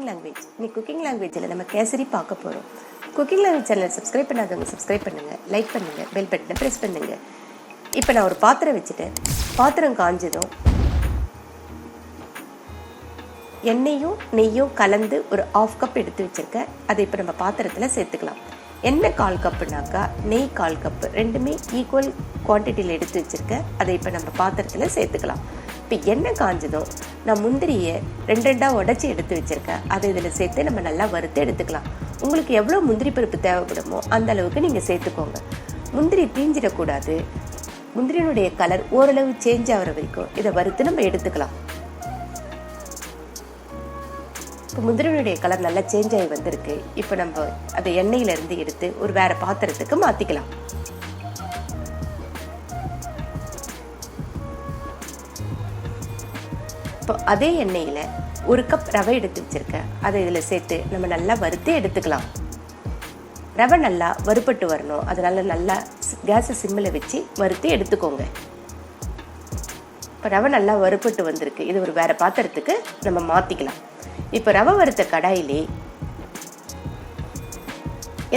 Language. இன்னைக்கு cooking லாங்குவேஜில் நம்ம கேசரி பார்க்க போகிறோம். குக்கிங் லாங்குவேஜ் சேனல் சப்ஸ்கிரைப் பண்ணாதவங்க சப்ஸ்கிரைப் பண்ணுங்கள், லைக் பண்ணுங்கள், பெல் பட்டனை ப்ரெஸ் பண்ணுங்கள். இப்போ நான் ஒரு பாத்திரம் வச்சுட்டேன். பாத்திரம் காஞ்சதும் எண்ணெயும் நெய்யும் கலந்து ஒரு 1/2 கப் எடுத்து வச்சுருக்கேன். அதை இப்போ நம்ம பாத்திரத்தில் சேர்த்துக்கலாம். எண்ணெய் 1/4 கப்புனாக்கா நெய் 1/4 கப்பு, ரெண்டுமே ஈக்குவல் குவான்டிட்டியில் எடுத்து வச்சுருக்கேன். அதை இப்போ நம்ம பாத்திரத்தில் சேர்த்துக்கலாம். இப்போ எண்ணெய் காஞ்சதும் நான் முந்திரியை 2 உடச்சி எடுத்து வச்சுருக்கேன். அதை இதில் சேர்த்து நம்ம நல்லா வறுத்து எடுத்துக்கலாம். உங்களுக்கு எவ்வளோ முந்திரி பருப்பு தேவைப்படுமோ அந்த அளவுக்கு நீங்கள் சேர்த்துக்கோங்க. முந்திரி தீஞ்சிடக்கூடாது. முந்திரியினுடைய கலர் ஓரளவு சேஞ்ச் ஆகிற வரைக்கும் இதை வறுத்து நம்ம எடுத்துக்கலாம். இப்போ முந்திரியினுடைய கலர் நல்லா சேஞ்ச் ஆகி வந்திருக்கு. இப்போ நம்ம அதை எண்ணெயிலேருந்து எடுத்து ஒரு வேறு பாத்திரத்துக்கு மாற்றிக்கலாம். இப்போ அதே எண்ணெயில் 1 கப் ரவை எடுத்து வச்சுருக்கேன். அதை இதில் சேர்த்து நம்ம நல்லா வறுத்து எடுத்துக்கலாம். ரவை நல்லா வறுபட்டு வரணும், அதனால நல்லா கேஸை சிம்மில் வச்சு வறுத்து எடுத்துக்கோங்க. இப்போ ரவை நல்லா வறுபட்டு வந்திருக்கு. இது ஒரு வேறு பாத்திரத்துக்கு நம்ம மாற்றிக்கலாம். இப்போ ரவை வறுத்த கடாயிலே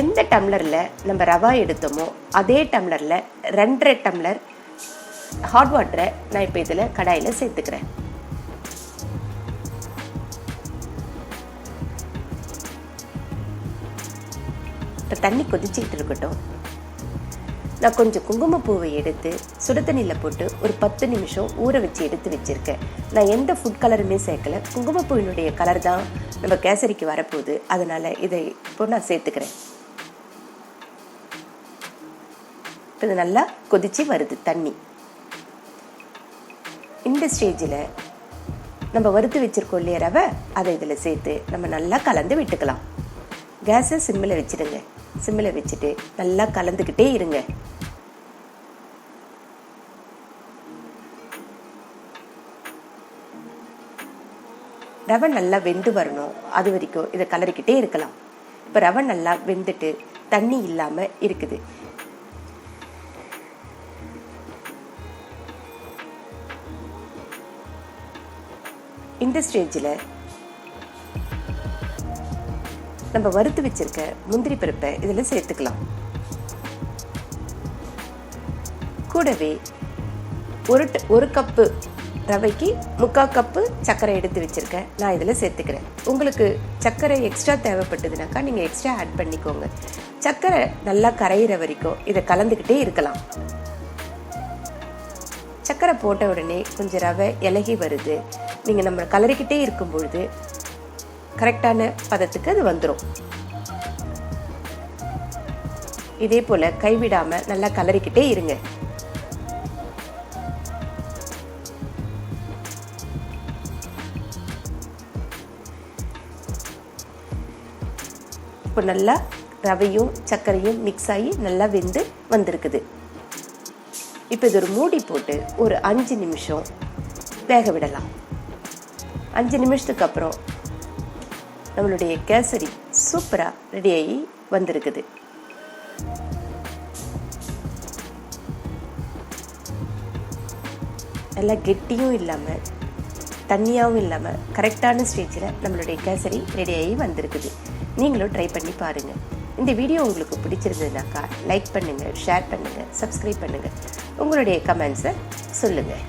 எந்த டம்ளரில் நம்ம ரவா எடுத்தோமோ அதே டம்ளரில் 2.5 டம்ளர் ஹாட் வாட்டரை நான் இப்போ இதில் கடாயில் சேர்த்துக்கிறேன். இப்போ தண்ணி கொதிச்சுக்கிட்டு இருக்கட்டும். நான் கொஞ்சம் குங்குமப்பூவை எடுத்து சுடு தண்ணியில் போட்டு ஒரு 10 நிமிஷம் ஊற வச்சு எடுத்து வச்சுருக்கேன். நான் எந்த ஃபுட் கலருமே சேர்க்கலை. குங்குமப்பூவினுடைய கலர் தான் நம்ம கேசரிக்கு வரப்போகுது, அதனால் இதை இப்போ நான் சேர்த்துக்கிறேன். இது நல்லா கொதிச்சு வருது தண்ணி. இந்த ஸ்டேஜில் நம்ம வறுத்து வச்சுருக்கோம் இல்லையா ரவை, அதை இதில் சேர்த்து நம்ம நல்லா கலந்து விட்டுக்கலாம். கேஸை சிம்மில் வச்சுடுங்க. சிம்மில் வச்சுட்டு நல்லா கலந்துக்கிட்டே இருங்க. ரவை நல்லா வெந்து வரணும், அது வரைக்கும் இதை கலரிக்கிட்டே இருக்கலாம். இப்போ ரவை நல்லா வெந்துட்டு தண்ணி இல்லாமல் இருக்குது. இந்த ஸ்டேஜில் நம்ம வறுத்து வச்சிருக்க முந்திரி பருப்பை இதில் சேர்த்துக்கலாம். கூடவே ஒரு கப்பு ரவைக்கு 3/4 கப்பு சர்க்கரை எடுத்து வச்சுருக்கேன். நான் இதில் சேர்த்துக்கிறேன். உங்களுக்கு சர்க்கரை எக்ஸ்ட்ரா தேவைப்பட்டதுனாக்கா நீங்கள் எக்ஸ்ட்ரா ஆட் பண்ணிக்கோங்க. சர்க்கரை நல்லா கரையிற வரைக்கும் இதை கலந்துக்கிட்டே இருக்கலாம். சர்க்கரை போட்ட உடனே கொஞ்சம் ரவை இலகி வருது. நீங்கள் நம்ம கலரிக்கிட்டே இருக்கும் பொழுது கரெக்டான பதத்துக்கு அது வந்துடும். இதே போல் கைவிடாமல் நல்லா கலரிக்கிட்டே இருங்க. இப்போ நல்லா ரவையும் சர்க்கரையும் மிக்ஸ் ஆகி நல்லா வெந்து வந்திருக்குது. இப்போ இது ஒரு மூடி போட்டு ஒரு 5 நிமிஷம் வேக விடலாம். 5 நிமிஷத்துக்கு அப்புறம் நம்மளுடைய கேசரி சூப்பராக ரெடியாகி வந்திருக்குது. நல்லா கெட்டியும் இல்லாமல் தண்ணியாகவும் இல்லாமல் கரெக்டான ஸ்டேஜில் நம்மளுடைய கேசரி ரெடியாகி வந்திருக்குது. நீங்களும் ட்ரை பண்ணி பாருங்கள். இந்த வீடியோ உங்களுக்கு பிடிச்சிருந்ததுனாக்கா லைக் பண்ணுங்கள், ஷேர் பண்ணுங்கள், சப்ஸ்கிரைப் பண்ணுங்கள். உங்களுடைய கமெண்ட்ஸை சொல்லுங்கள்.